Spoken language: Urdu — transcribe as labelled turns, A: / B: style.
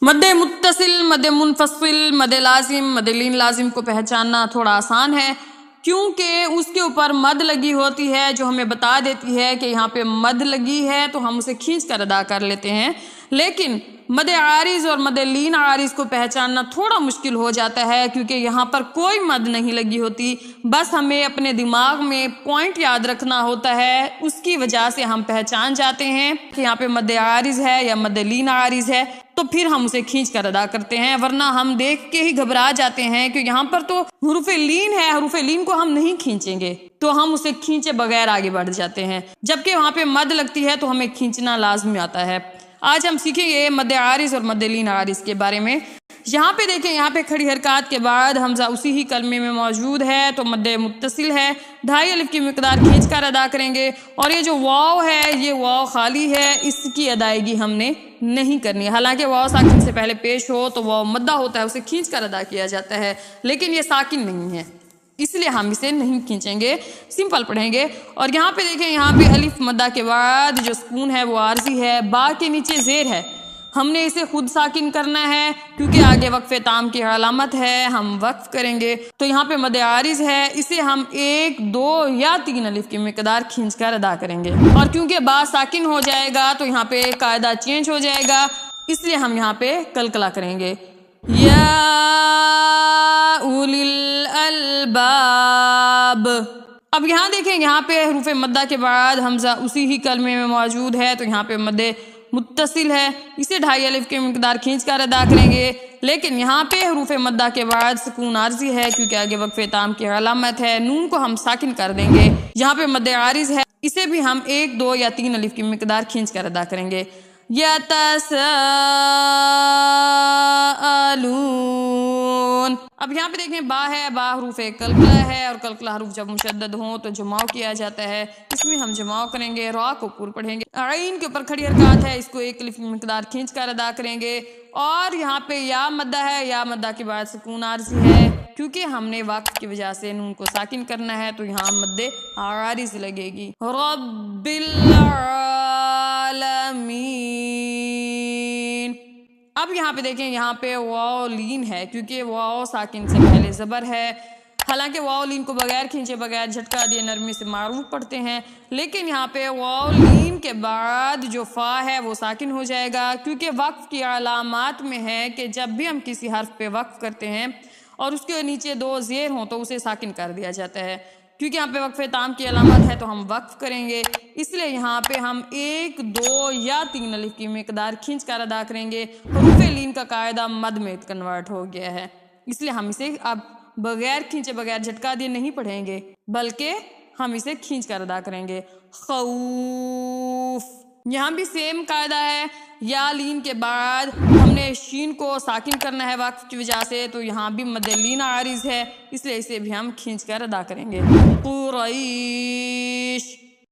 A: مد متصل، مد منفصل، مد لازم، مد لین لازم کو پہچاننا تھوڑا آسان ہے، کیونکہ اس کے اوپر مد لگی ہوتی ہے جو ہمیں بتا دیتی ہے کہ یہاں پہ مد لگی ہے، تو ہم اسے کھینچ کر ادا کر لیتے ہیں۔ لیکن مد عارض اور مد لین عارض کو پہچاننا تھوڑا مشکل ہو جاتا ہے، کیونکہ یہاں پر کوئی مد نہیں لگی ہوتی، بس ہمیں اپنے دماغ میں پوائنٹ یاد رکھنا ہوتا ہے، اس کی وجہ سے ہم پہچان جاتے ہیں کہ یہاں پہ مد عارض ہے یا مد لین عارض ہے، تو پھر ہم اسے کھینچ کر ادا کرتے ہیں، ورنہ ہم دیکھ کے ہی گھبرا جاتے ہیں کہ یہاں پر تو حروف لین ہے، حروف لین کو ہم نہیں کھینچیں گے، تو ہم اسے کھینچے بغیر آگے بڑھ جاتے ہیں، جبکہ وہاں پہ مد لگتی ہے تو ہمیں کھینچنا لازمی آتا ہے۔ آج ہم سیکھیں گے مد عارض اور مد لین عارض کے بارے میں۔ یہاں پہ دیکھیں، یہاں پہ کھڑی حرکات کے بعد حمزہ اسی ہی کلمے میں موجود ہے، تو مد متصل ہے، 2.5 الف کی مقدار کھینچ کر ادا کریں گے، اور یہ جو واو ہے یہ واو خالی ہے، اس کی ادائیگی ہم نے نہیں کرنی ہے۔ حالانکہ واو ساکن سے پہلے پیش ہو تو واو مدہ ہوتا ہے، اسے کھینچ کر ادا کیا جاتا ہے، لیکن یہ ساکن نہیں ہے، اس لیے ہم اسے نہیں کھینچیں گے، سمپل پڑھیں گے۔ اور یہاں پہ دیکھیں، یہاں پہ الف مدہ کے بعد جو سکون ہے وہ عارضی ہے، با کے نیچے زیر ہے، ہم نے اسے خود ساکن کرنا ہے، کیونکہ آگے وقف تام کی علامت ہے، ہم وقف کریں گے، تو یہاں پہ مد عارض ہے، اسے ہم 1، 2 یا 3 الف کی مقدار کھینچ کر ادا کریں گے، اور کیونکہ با ساکن ہو جائے گا تو یہاں پہ قاعدہ چینج ہو جائے گا، اس لیے ہم یہاں پہ قلقلہ کریں گے، یا اولی الالباب۔ اب یہاں دیکھیں، یہاں پہ حروف مدہ کے بعد حمزہ اسی ہی کلمے میں موجود ہے، تو یہاں پہ مد متصل ہے، اسے 2.5 الف کی مقدار کھینچ کر ادا کریں گے، لیکن یہاں پہ حروف مدہ کے بعد سکون عارضی ہے، کیونکہ آگے وقف تام کی علامت ہے، نون کو ہم ساکن کر دیں گے، یہاں پہ مد عارض ہے، اسے بھی ہم 1، 2 یا 3 الف کی مقدار کھینچ کر ادا کریں گے، یتساءلون۔ اب یہاں پہ دیکھیں، با ہے، با حروف قلقلہ ہے، اور قلقلہ حروف جب مشدد ہوں تو جماؤ کیا جاتا ہے، اس میں ہم جماؤ کریں گے، را کو پور پڑھیں گے، عین کے اوپر کھڑی حرکات ہے، اس کو 1 الف کی مقدار کھینچ کر ادا کریں گے، اور یہاں پہ یا مدہ ہے، یا مدہ کے بعد سکون عارضی ہے، کیونکہ ہم نے وقف کی وجہ سے نون کو ساکن کرنا ہے، تو یہاں مد عارض لگے گی۔ رب العالمین۔ اب یہاں پہ دیکھیں، یہاں پہ واو لین ہے، کیونکہ واو ساکن سے پہلے زبر ہے، حالانکہ واو لین کو بغیر کھینچے بغیر جھٹکا دیے نرمی سے معروف پڑھتے ہیں، لیکن یہاں پہ واو لین کے بعد جو فا ہے وہ ساکن ہو جائے گا، کیونکہ وقف کی علامات میں ہے کہ جب بھی ہم کسی حرف پہ وقف کرتے ہیں اور اس کے نیچے 2 زیر ہوں تو اسے ساکن کر دیا جاتا ہے، کیونکہ یہاں پہ وقف تام کی علامت ہے تو ہم وقف کریں گے، اس لیے یہاں پہ ہم 1، 2 یا 3 الف کی مقدار کھینچ کر ادا کریں گے۔ حروف لین کا قاعدہ مد میں کنورٹ ہو گیا ہے، اس لیے ہم اسے اب بغیر کھینچے بغیر جھٹکا دیے نہیں پڑھیں گے، بلکہ ہم اسے کھینچ کر ادا کریں گے۔ خوف۔ یہاں بھی سیم قاعدہ ہے، یا لین کے بعد ہم نے شین کو ساکن کرنا ہے وقف کی وجہ سے، تو یہاں بھی مد لین عارض ہے، اس لیے اسے بھی ہم کھینچ کر ادا کریں گے۔ قریش۔